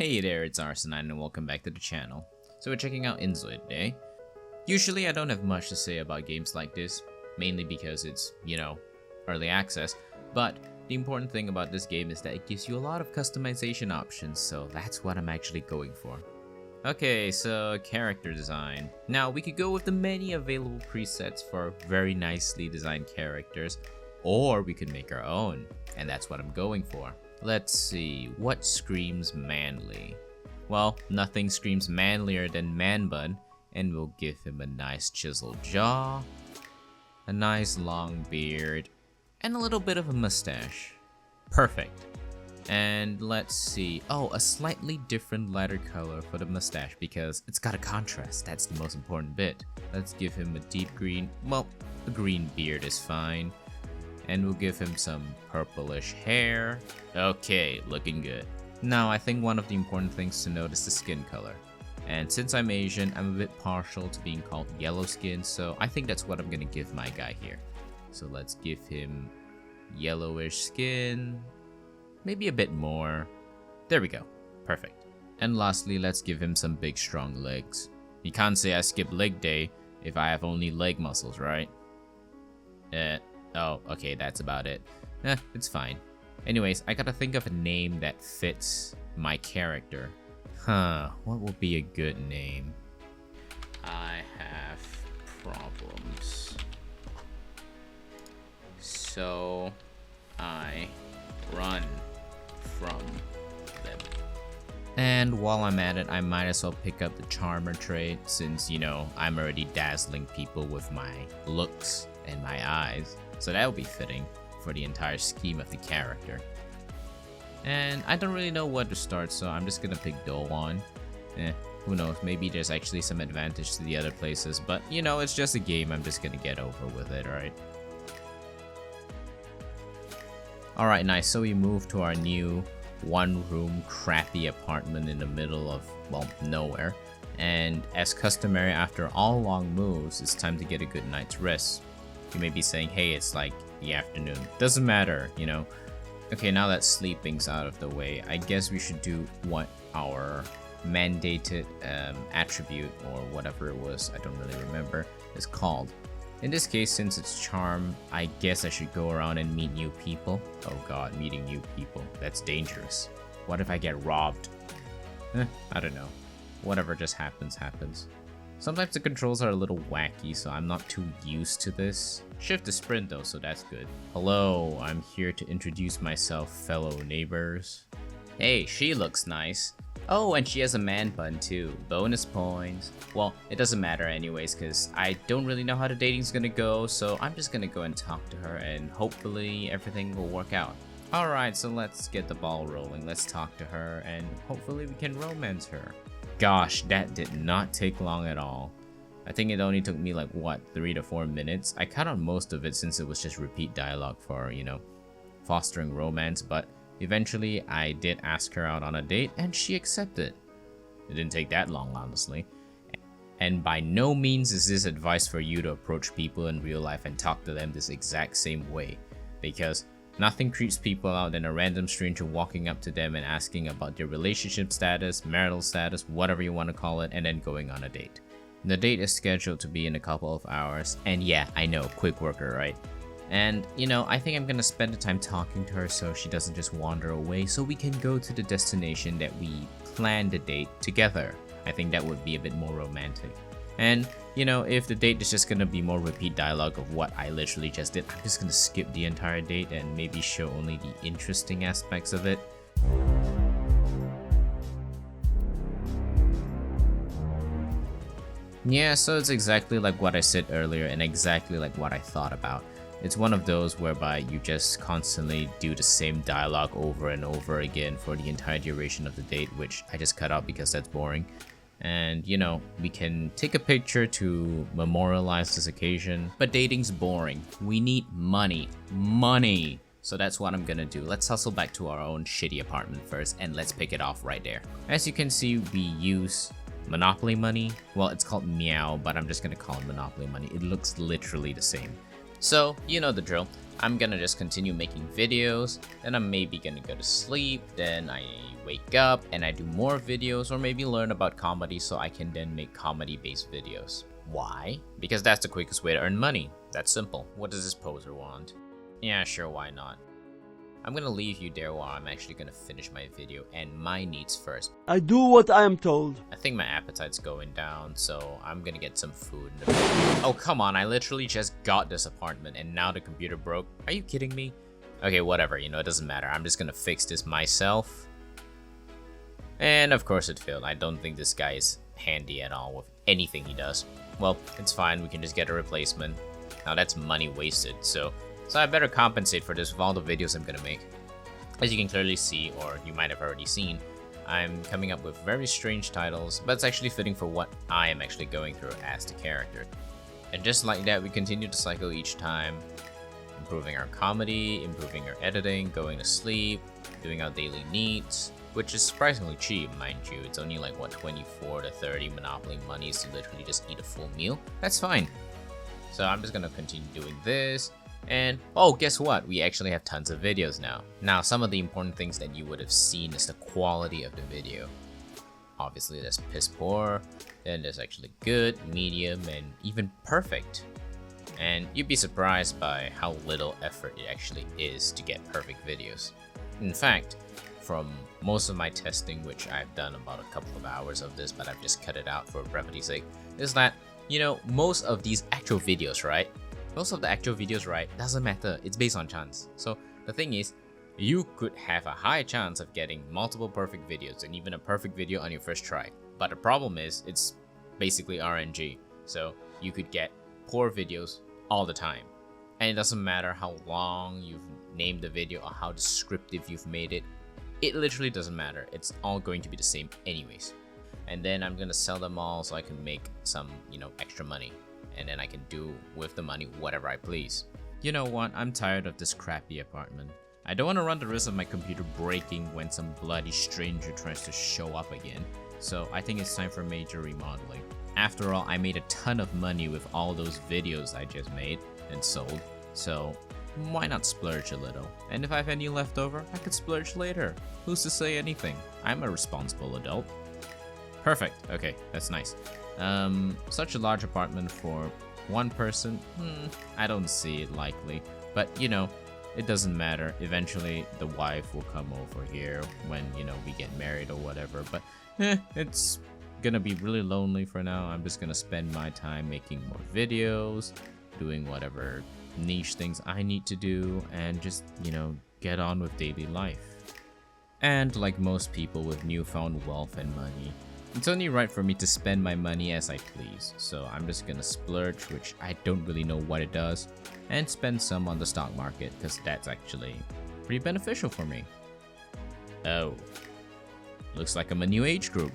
Hey there, it's Arsenine and welcome back to the channel. So we're checking out InZOI today. Usually I don't have much to say about games like this, mainly because it's, early access, but the important thing about this game is that it gives you a lot of customization options, so that's what I'm actually going for. Okay, so character design. Now we could go with the many available presets for very nicely designed characters, or we could make our own, and that's what I'm going for. Let's see, what screams manly? Well, nothing screams manlier than Man Bun, and we'll give him a nice chiseled jaw, a nice long beard, and a little bit of a mustache. Perfect. And let's see, a slightly different lighter color for the mustache because it's got a contrast, that's the most important bit. Let's give him a deep green, well, a green beard is fine. And we'll give him some purplish hair. Okay, looking good. Now, I think one of the important things to note is the skin color. And since I'm Asian, I'm a bit partial to being called yellow skin, so I think that's what I'm gonna give my guy here. So let's give him yellowish skin, maybe a bit more. There we go, perfect. And lastly, let's give him some big strong legs. You can't say I skip leg day if I have only leg muscles, right? Oh, okay, that's about it. It's fine. Anyways, I gotta think of a name that fits my character. What will be a good name? I have problems, so I run from them. And while I'm at it, I might as well pick up the charmer trait since, I'm already dazzling people with my looks and my eyes. So that would be fitting for the entire scheme of the character. And I don't really know where to start, so I'm just gonna pick Doan. Who knows, maybe there's actually some advantage to the other places, but it's just a game, I'm just gonna get over with it, right? Alright, nice, so we moved to our new one-room crappy apartment in the middle of, well, nowhere. And as customary after all long moves, it's time to get a good night's rest. You may be saying, hey, it's like the afternoon. Doesn't matter, Okay, now that sleeping's out of the way, I guess we should do what our mandated attribute, or whatever it was, I don't really remember, is called. In this case, since it's charm, I guess I should go around and meet new people. Oh god, meeting new people. That's dangerous. What if I get robbed? I don't know. Whatever just happens, happens. Sometimes the controls are a little wacky, so I'm not too used to this. Shift to sprint though, so that's good. Hello, I'm here to introduce myself, fellow neighbors. Hey, she looks nice. Oh, and she has a man bun too. Bonus points. Well, it doesn't matter anyways, because I don't really know how the dating's gonna go, so I'm just gonna go and talk to her and hopefully everything will work out. Alright, so let's get the ball rolling. Let's talk to her and hopefully we can romance her. Gosh, that did not take long at all. I think it only took me like, 3 to 4 minutes? I cut out most of it since it was just repeat dialogue for, fostering romance, but eventually I did ask her out on a date and she accepted. It didn't take that long, honestly. And by no means is this advice for you to approach people in real life and talk to them this exact same way, because nothing creeps people out than a random stranger walking up to them and asking about their relationship status, marital status, whatever you want to call it, and then going on a date. The date is scheduled to be in a couple of hours, and yeah, I know, quick worker, right? And, I think I'm gonna spend the time talking to her so she doesn't just wander away, so we can go to the destination that we planned the date together. I think that would be a bit more romantic. And, if the date is just gonna be more repeat dialogue of what I literally just did, I'm just gonna skip the entire date and maybe show only the interesting aspects of it. Yeah, so it's exactly like what I said earlier and exactly like what I thought about. It's one of those whereby you just constantly do the same dialogue over and over again for the entire duration of the date, which I just cut out because that's boring. And, we can take a picture to memorialize this occasion, but dating's boring. We need money. Money! So that's what I'm gonna do. Let's hustle back to our own shitty apartment first, and let's pick it off right there. As you can see, we use Monopoly money. Well, it's called Meow, but I'm just gonna call it Monopoly money. It looks literally the same. So, you know the drill. I'm gonna just continue making videos, then I'm maybe gonna go to sleep, then I wake up and I do more videos, or maybe learn about comedy so I can then make comedy-based videos. Why? Because that's the quickest way to earn money. That's simple. What does this poser want? Yeah, sure, why not? I'm gonna leave you there while I'm actually gonna finish my video and my needs first. I do what I am told. I think my appetite's going down, so I'm gonna get some food in a bit. Oh, come on, I literally just got this apartment and now the computer broke. Are you kidding me? Okay, whatever, you know, it doesn't matter. I'm just gonna fix this myself. And of course it failed. I don't think this guy is handy at all with anything he does. Well, it's fine, we can just get a replacement. Now that's money wasted, so I better compensate for this with all the videos I'm gonna make. As you can clearly see, or you might have already seen, I'm coming up with very strange titles, but it's actually fitting for what I am actually going through as the character. And just like that, we continue to cycle each time, improving our comedy, improving our editing, going to sleep, doing our daily needs, which is surprisingly cheap, mind you. It's only like, what, 24 to 30 Monopoly monies to literally just eat a full meal? That's fine. So I'm just gonna continue doing this. And, oh, guess what? We actually have tons of videos now. Now, some of the important things that you would have seen is the quality of the video. Obviously, there's piss poor, then there's actually good, medium, and even perfect. And you'd be surprised by how little effort it actually is to get perfect videos. In fact, from most of my testing, which I've done about a couple of hours of this, but I've just cut it out for brevity's sake, is that, you know, most of these actual videos, right? Most of the actual videos, right, doesn't matter. It's based on chance. So the thing is, you could have a high chance of getting multiple perfect videos and even a perfect video on your first try. But the problem is, it's basically RNG. So you could get poor videos all the time. And it doesn't matter how long you've named the video or how descriptive you've made it. It literally doesn't matter. It's all going to be the same anyways. And then I'm gonna sell them all so I can make some, you know, extra money. And then I can do with the money whatever I please. You know what? I'm tired of this crappy apartment. I don't want to run the risk of my computer breaking when some bloody stranger tries to show up again. So I think it's time for major remodeling. After all, I made a ton of money with all those videos I just made and sold. So why not splurge a little? And if I have any left over, I could splurge later. Who's to say anything? I'm a responsible adult. Perfect. Okay, that's nice. Such a large apartment for one person, I don't see it likely. But, you know, it doesn't matter. Eventually, the wife will come over here when, you know, we get married or whatever. But, it's gonna be really lonely for now. I'm just gonna spend my time making more videos, doing whatever niche things I need to do, and just, you know, get on with daily life. And like most people with newfound wealth and money, it's only right for me to spend my money as I please, so I'm just gonna splurge, which I don't really know what it does, and spend some on the stock market, because that's actually pretty beneficial for me. Oh, looks like I'm a new age group.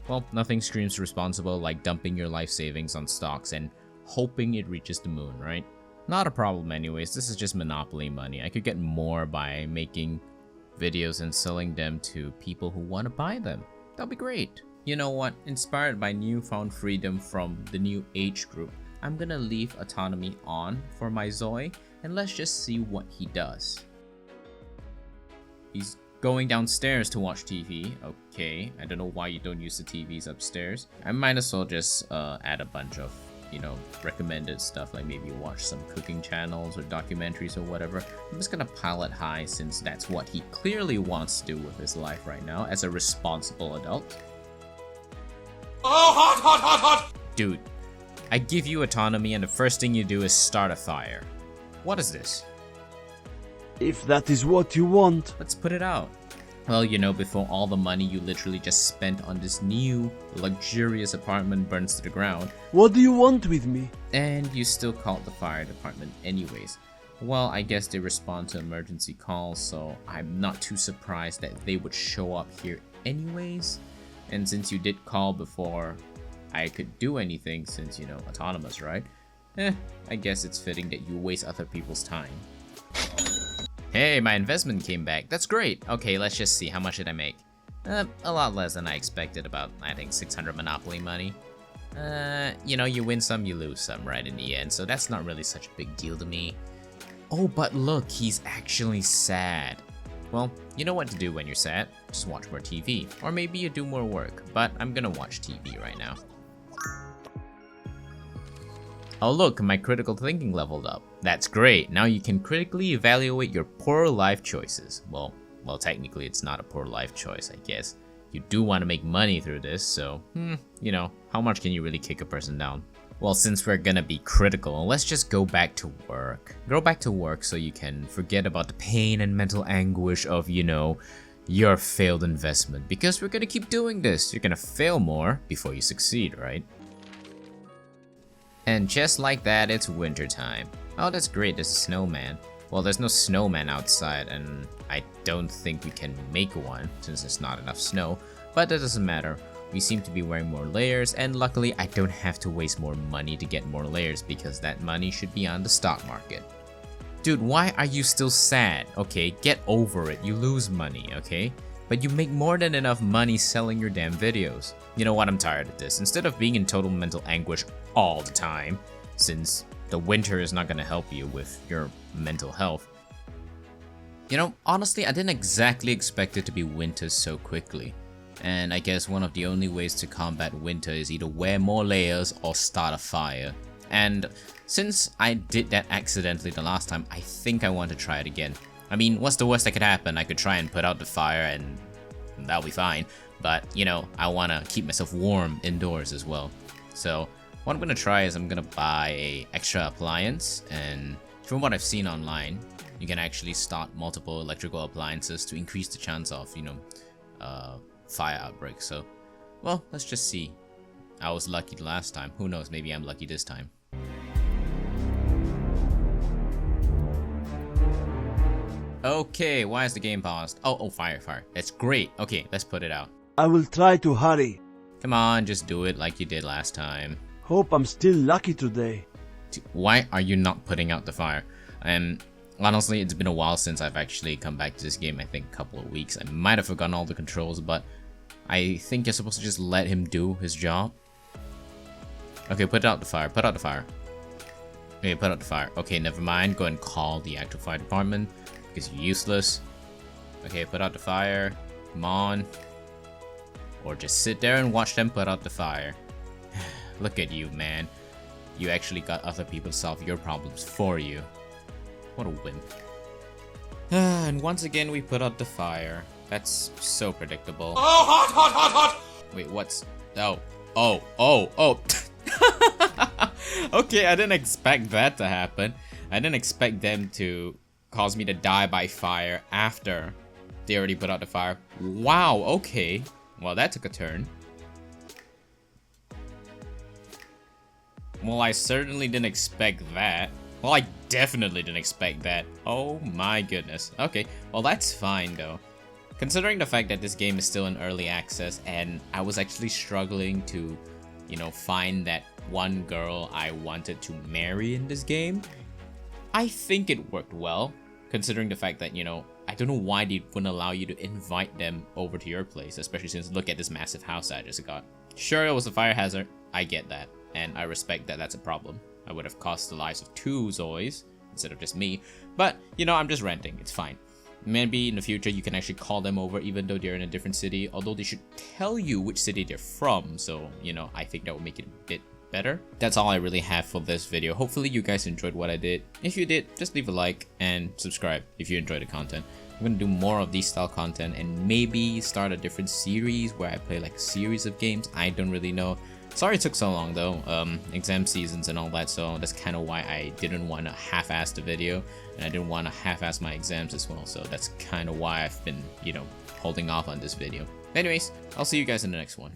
Well, nothing screams responsible like dumping your life savings on stocks and hoping it reaches the moon, right? Not a problem anyways, this is just Monopoly money. I could get more by making videos and selling them to people who want to buy them. That'll be great. You know what? Inspired by newfound freedom from the new age group, I'm gonna leave autonomy on for my InZOI, and let's just see what he does. He's going downstairs to watch TV. Okay, I don't know why you don't use the TVs upstairs. I might as well just add a bunch of, you know, recommended stuff, like maybe watch some cooking channels or documentaries or whatever. I'm just gonna pile it high since that's what he clearly wants to do with his life right now as a responsible adult. Oh, hot, hot, hot, hot! Dude, I give you autonomy and the first thing you do is start a fire. What is this? If that is what you want. Let's put it out. Well, you know, before all the money you literally just spent on this new, luxurious apartment burns to the ground. What do you want with me? And you still called the fire department anyways. Well, I guess they respond to emergency calls, so I'm not too surprised that they would show up here anyways. And since you did call before I could do anything, since, you know, autonomous, right? I guess it's fitting that you waste other people's time. Hey, my investment came back. That's great. Okay, let's just see. How much did I make? A lot less than I expected. About, I think, 600 Monopoly money. You know, you win some, you lose some, right, in the end. So that's not really such a big deal to me. Oh, but look, he's actually sad. Well, you know what to do when you're sad. Just watch more TV. Or maybe you do more work, but I'm gonna watch TV right now. Oh look, my critical thinking leveled up. That's great. Now you can critically evaluate your poor life choices. Well, technically it's not a poor life choice, I guess. You do want to make money through this, so, you know, how much can you really kick a person down? Well, since we're gonna be critical, let's just go back to work. Go back to work so you can forget about the pain and mental anguish of, you know, your failed investment. Because we're gonna keep doing this. You're gonna fail more before you succeed, right? And just like that, it's winter time. Oh, that's great, there's a snowman. Well, there's no snowman outside, and I don't think we can make one since there's not enough snow, but that doesn't matter. We seem to be wearing more layers, and luckily I don't have to waste more money to get more layers because that money should be on the stock market. Dude, why are you still sad? Okay, get over it, you lose money, okay? But you make more than enough money selling your damn videos. You know what, I'm tired of this. Instead of being in total mental anguish all the time, since the winter is not gonna help you with your mental health. You know, honestly, I didn't exactly expect it to be winter so quickly. And I guess one of the only ways to combat winter is either wear more layers or start a fire. And since I did that accidentally the last time, I think I want to try it again. I mean, what's the worst that could happen? I could try and put out the fire and that'll be fine. But, you know, I want to keep myself warm indoors as well. So what I'm going to try is I'm going to buy a extra appliance, and from what I've seen online, you can actually start multiple electrical appliances to increase the chance of, you know, fire outbreak. So, well, let's just see. I was lucky the last time. Who knows, maybe I'm lucky this time. Okay, why is the game paused? Oh, fire. That's great. Okay, let's put it out. I will try to hurry. Come on, just do it like you did last time. Hope I'm still lucky today. Why are you not putting out the fire? Honestly, it's been a while since I've actually come back to this game. I think a couple of weeks. I might have forgotten all the controls, but I think you're supposed to just let him do his job. Okay, put out the fire. Put out the fire. Okay, put out the fire. Okay, never mind. Go and call the actual fire department because you're useless. Okay, put out the fire. Come on. Or just sit there and watch them put out the fire. Look at you, man. You actually got other people to solve your problems for you. What a wimp. And once again, we put out the fire. That's so predictable. Oh, hot! Wait, what's... Oh. Okay, I didn't expect that to happen. I didn't expect them to cause me to die by fire after they already put out the fire. Wow, okay. Well, that took a turn. Well, I certainly didn't expect that. Well, I definitely didn't expect that. Oh my goodness. Okay, well that's fine though. Considering the fact that this game is still in early access and I was actually struggling to, you know, find that one girl I wanted to marry in this game, I think it worked well. Considering the fact that, you know, I don't know why they wouldn't allow you to invite them over to your place, especially since look at this massive house I just got. Sure, it was a fire hazard. I get that. And I respect that that's a problem. I would have cost the lives of 2 Zois instead of just me. But, you know, I'm just renting. It's fine. Maybe in the future you can actually call them over even though they're in a different city. Although they should tell you which city they're from. So, you know, I think that would make it a bit better. That's all I really have for this video. Hopefully you guys enjoyed what I did. If you did, just leave a like and subscribe if you enjoyed the content. I'm gonna do more of these style content and maybe start a different series where I play like a series of games. I don't really know. Sorry it took so long though, exam seasons and all that, so that's kind of why I didn't want to half-ass the video, and I didn't want to half-ass my exams as well, so that's kind of why I've been, you know, holding off on this video. Anyways, I'll see you guys in the next one.